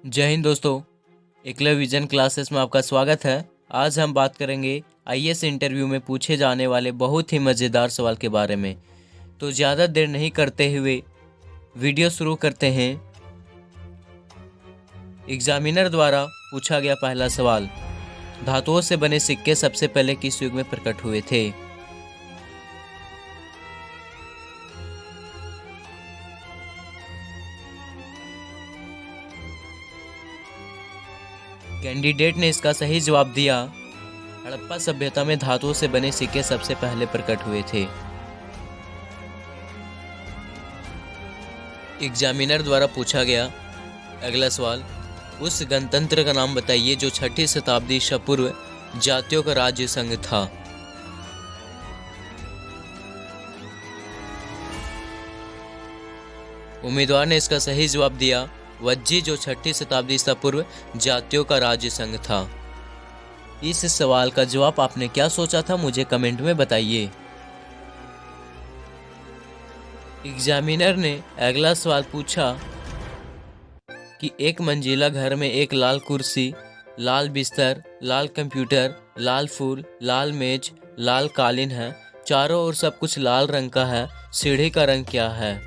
जय हिंद दोस्तों। Eklavya vision classes में आपका स्वागत है। आज हम बात करेंगे आईएएस इंटरव्यू में पूछे जाने वाले बहुत ही मज़ेदार सवाल के बारे में। तो ज़्यादा देर नहीं करते हुए वीडियो शुरू करते हैं। एग्जामिनर द्वारा पूछा गया पहला सवाल, धातुओं से बने सिक्के सबसे पहले किस युग में प्रकट हुए थे? कैंडिडेट ने इसका सही जवाब दिया। हड़प्पा सभ्यता में धातुओं से बने सिक्के सबसे पहले प्रकट हुए थे। एग्जामिनर द्वारा पूछा गया अगला सवाल, उस गणतंत्र का नाम बताइए जो 6ठी शताब्दी ईसा पूर्व जातियों का राज्य संघ था। उम्मीदवार ने इसका सही जवाब दिया, वज्जी, जो 6ठी शताब्दी ईसा पूर्व जातियों का राज्य संघ था। इस सवाल का जवाब आपने क्या सोचा था, मुझे कमेंट में बताइए। एग्जामिनर ने अगला सवाल पूछा कि एक मंजिला घर में एक लाल कुर्सी, लाल बिस्तर, लाल कंप्यूटर, लाल फूल, लाल मेज, लाल कालीन है। चारों ओर सब कुछ लाल रंग का है। सीढ़ी का रंग क्या है?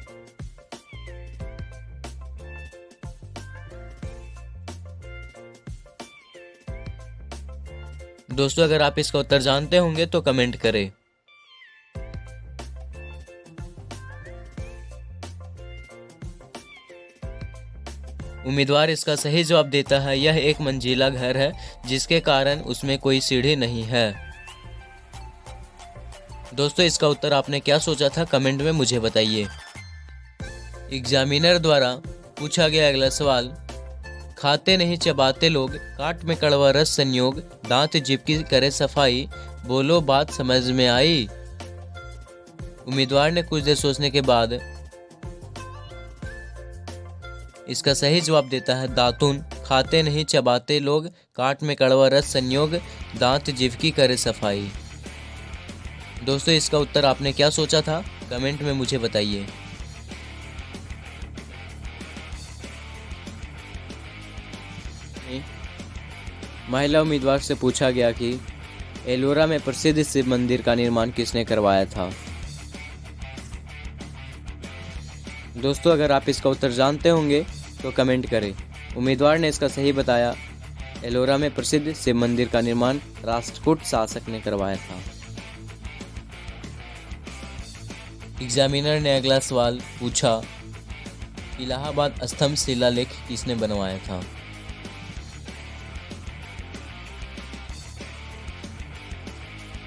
दोस्तों, अगर आप इसका उत्तर जानते होंगे तो कमेंट करें। उम्मीदवार इसका सही जवाब देता है, यह एक मंजिला घर है जिसके कारण उसमें कोई सीढ़ी नहीं है। दोस्तों, इसका उत्तर आपने क्या सोचा था, कमेंट में मुझे बताइए। एग्जामिनर द्वारा पूछा गया अगला सवाल, खाते नहीं चबाते लोग, काट में कड़वा रस संयोग, दांत जीभ की करे सफाई, बोलो बात समझ में आई। उम्मीदवार ने कुछ देर सोचने के बाद इसका सही जवाब देता है, दातून। खाते नहीं चबाते लोग, काट में कड़वा रस संयोग, दांत जीभ की करे सफाई। दोस्तों, इसका उत्तर आपने क्या सोचा था, कमेंट में मुझे बताइए। महिला उम्मीदवार से पूछा गया कि एलोरा में प्रसिद्ध शिव मंदिर का निर्माण किसने करवाया था? दोस्तों, अगर आप इसका उत्तर जानते होंगे तो कमेंट करें। उम्मीदवार ने इसका सही बताया, एलोरा में प्रसिद्ध शिव मंदिर का निर्माण राष्ट्रकूट शासक ने करवाया था। एग्जामिनर ने अगला सवाल पूछा, इलाहाबाद स्तंभ शिलालेख किसने बनवाया था?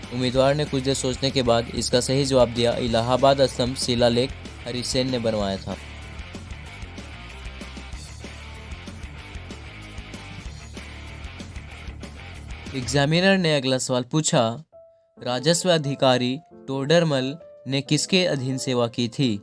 उम्मीदवार ने कुछ देर सोचने के बाद इसका सही जवाब दिया, इलाहाबाद स्तंभ शिलालेख हरिसेन ने बनवाया था। एग्जामिनर ने अगला सवाल पूछा, राजस्व अधिकारी टोडरमल ने किसके अधीन सेवा की थी?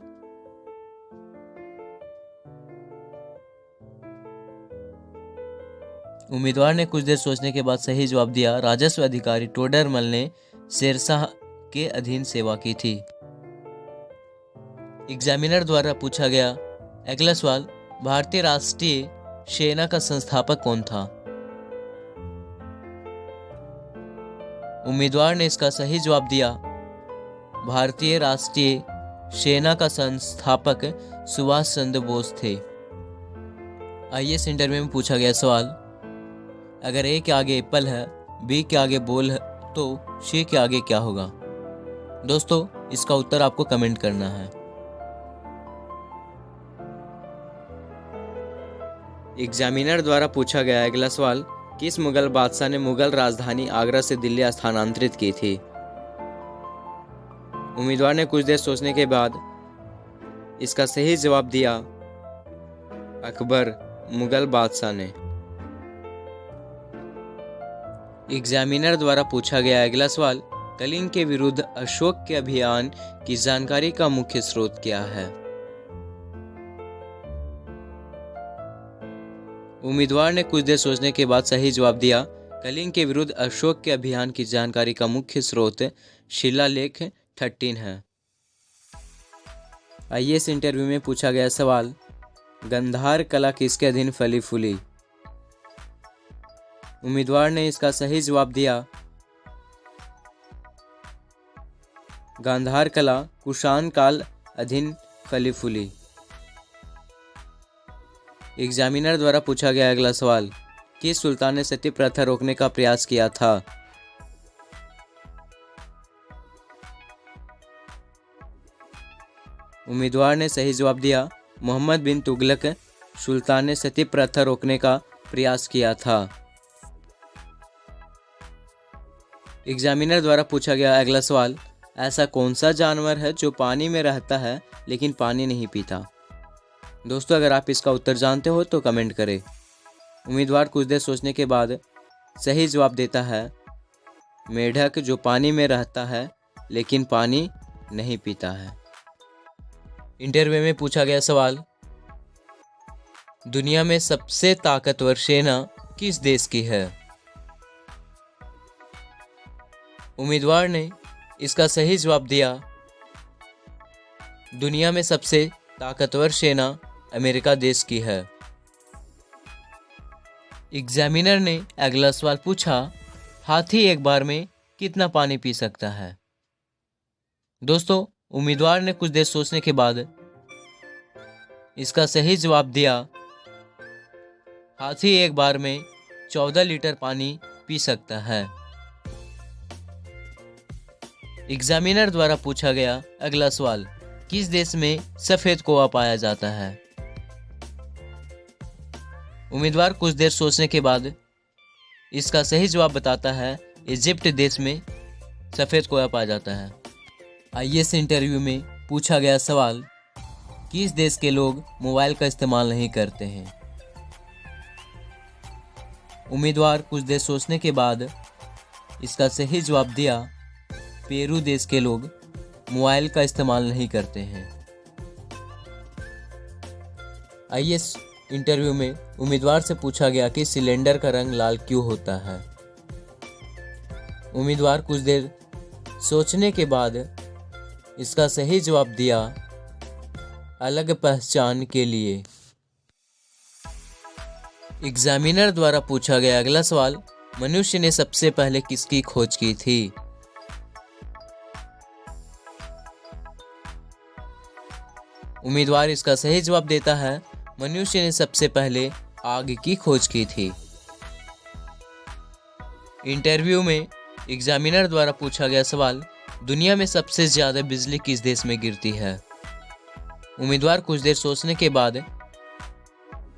उम्मीदवार ने कुछ देर सोचने के बाद सही जवाब दिया, राजस्व अधिकारी टोडरमल ने शेरशाह के अधीन सेवा की थी। एग्जामिनर द्वारा पूछा गया अगला सवाल, भारतीय राष्ट्रीय सेना का संस्थापक कौन था? उम्मीदवार ने इसका सही जवाब दिया, भारतीय राष्ट्रीय सेना का संस्थापक सुभाष चंद्र बोस थे। आईएएस इंटरव्यू में पूछा गया सवाल, अगर ए के आगे एप्पल है, बी के आगे बॉल है, तो सी के आगे क्या होगा? दोस्तों, इसका उत्तर आपको कमेंट करना है। एग्जामिनर द्वारा पूछा गया अगला सवाल, किस मुगल बादशाह ने मुगल राजधानी आगरा से दिल्ली स्थानांतरित की थी? उम्मीदवार ने कुछ देर सोचने के बाद इसका सही जवाब दिया, अकबर, मुगल बादशाह ने। एग्जामिनर द्वारा पूछा गया अगला सवाल, कलिंग के विरुद्ध अशोक के अभियान की जानकारी का मुख्य स्रोत क्या है? उम्मीदवार ने कुछ देर सोचने के बाद सही जवाब दिया, कलिंग के विरुद्ध अशोक के अभियान की जानकारी का मुख्य स्रोत शिलालेख 13 है। आईएएस इंटरव्यू में पूछा गया सवाल, गंधार कला किसके अधीन फली फूली? उम्मीदवार ने इसका सही जवाब दिया गांधार कला कुषाण काल अधीन फली-फूली। एग्जामिनर द्वारा पूछा गया अगला सवाल, किस सुल्तान ने सती प्रथा रोकने का प्रयास किया था? उम्मीदवार ने सही जवाब दिया मोहम्मद बिन तुगलक सुल्तान ने सती प्रथा रोकने का प्रयास किया था। एग्जामिनर द्वारा पूछा गया अगला सवाल, ऐसा कौन सा जानवर है जो पानी में रहता है लेकिन पानी नहीं पीता? दोस्तों अगर आप इसका उत्तर जानते हो तो कमेंट करें। उम्मीदवार कुछ देर सोचने के बाद सही जवाब देता है मेढक जो पानी में रहता है लेकिन पानी नहीं पीता है। इंटरव्यू में पूछा गया सवाल, दुनिया में सबसे ताकतवर सेना किस देश की है? उम्मीदवार ने इसका सही जवाब दिया दुनिया में सबसे ताकतवर सेना अमेरिका देश की है। एग्जामिनर ने अगला सवाल पूछा, हाथी एक बार में कितना पानी पी सकता है? दोस्तों उम्मीदवार ने कुछ देर सोचने के बाद इसका सही जवाब दिया हाथी एक बार में 14 लीटर पानी पी सकता है। एग्जामिनर द्वारा पूछा गया अगला सवाल, किस देश में सफेद कौवा पाया जाता है? उम्मीदवार कुछ देर सोचने के बाद इसका सही जवाब बताता है इजिप्ट देश में सफेद कौवा पाया जाता है। आईएएस इंटरव्यू में पूछा गया सवाल, किस देश के लोग मोबाइल का इस्तेमाल नहीं करते हैं? उम्मीदवार कुछ देर सोचने के बाद इसका सही जवाब दिया पेरू देश के लोग मोबाइल का इस्तेमाल नहीं करते हैं। आईएएस इंटरव्यू में उम्मीदवार से पूछा गया कि सिलेंडर का रंग लाल क्यों होता है? उम्मीदवार कुछ देर सोचने के बाद इसका सही जवाब दिया अलग पहचान के लिए। एग्जामिनर द्वारा पूछा गया अगला सवाल, मनुष्य ने सबसे पहले किसकी खोज की थी? उम्मीदवार इसका सही जवाब देता है मनुष्य ने सबसे पहले आग की खोज की थी। इंटरव्यू में एग्जामिनर द्वारा पूछा गया सवाल, दुनिया में सबसे ज्यादा बिजली किस देश में गिरती है? उम्मीदवार कुछ देर सोचने के बाद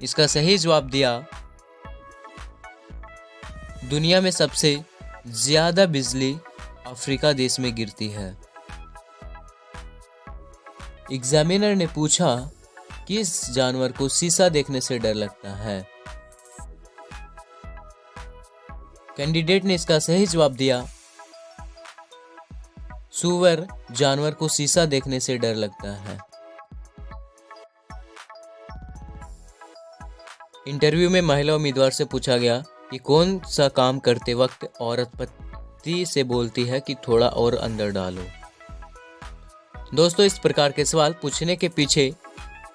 इसका सही जवाब दिया दुनिया में सबसे ज्यादा बिजली अफ्रीका देश में गिरती है। एग्जामिनर ने पूछा किस जानवर को शीशा देखने से डर लगता है? कैंडिडेट ने इसका सही जवाब दिया सूअर जानवर को शीशा देखने से डर लगता है। इंटरव्यू में महिला उम्मीदवार से पूछा गया कि कौन सा काम करते वक्त औरत पति से बोलती है कि थोड़ा और अंदर डालो। दोस्तों इस प्रकार के सवाल पूछने के पीछे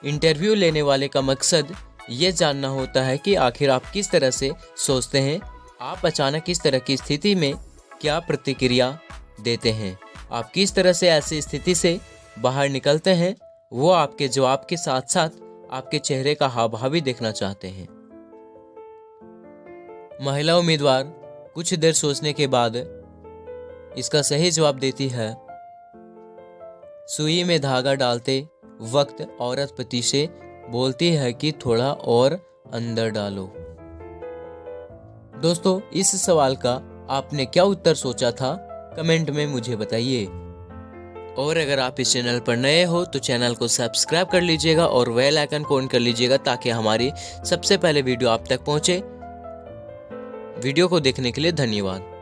इंटरव्यू लेने वाले का मकसद ये जानना होता है कि आखिर आप किस तरह से सोचते हैं, आप अचानक इस तरह की स्थिति में क्या प्रतिक्रिया देते हैं, आप किस तरह से ऐसी स्थिति से बाहर निकलते हैं, वो आपके जवाब के साथ साथ आपके चेहरे का हाव भाव भी देखना चाहते हैं। महिला उम्मीदवार कुछ देर सोचने के बाद इसका सही जवाब देती है सुई में धागा डालते वक्त औरत पति से बोलती है कि थोड़ा और अंदर डालो। दोस्तों इस सवाल का आपने क्या उत्तर सोचा था, कमेंट में मुझे बताइए। और अगर आप इस चैनल पर नए हो तो चैनल को सब्सक्राइब कर लीजिएगा और बेल आइकन को ऑन कर लीजिएगा ताकि हमारी सबसे पहले वीडियो आप तक पहुंचे। वीडियो को देखने के लिए धन्यवाद।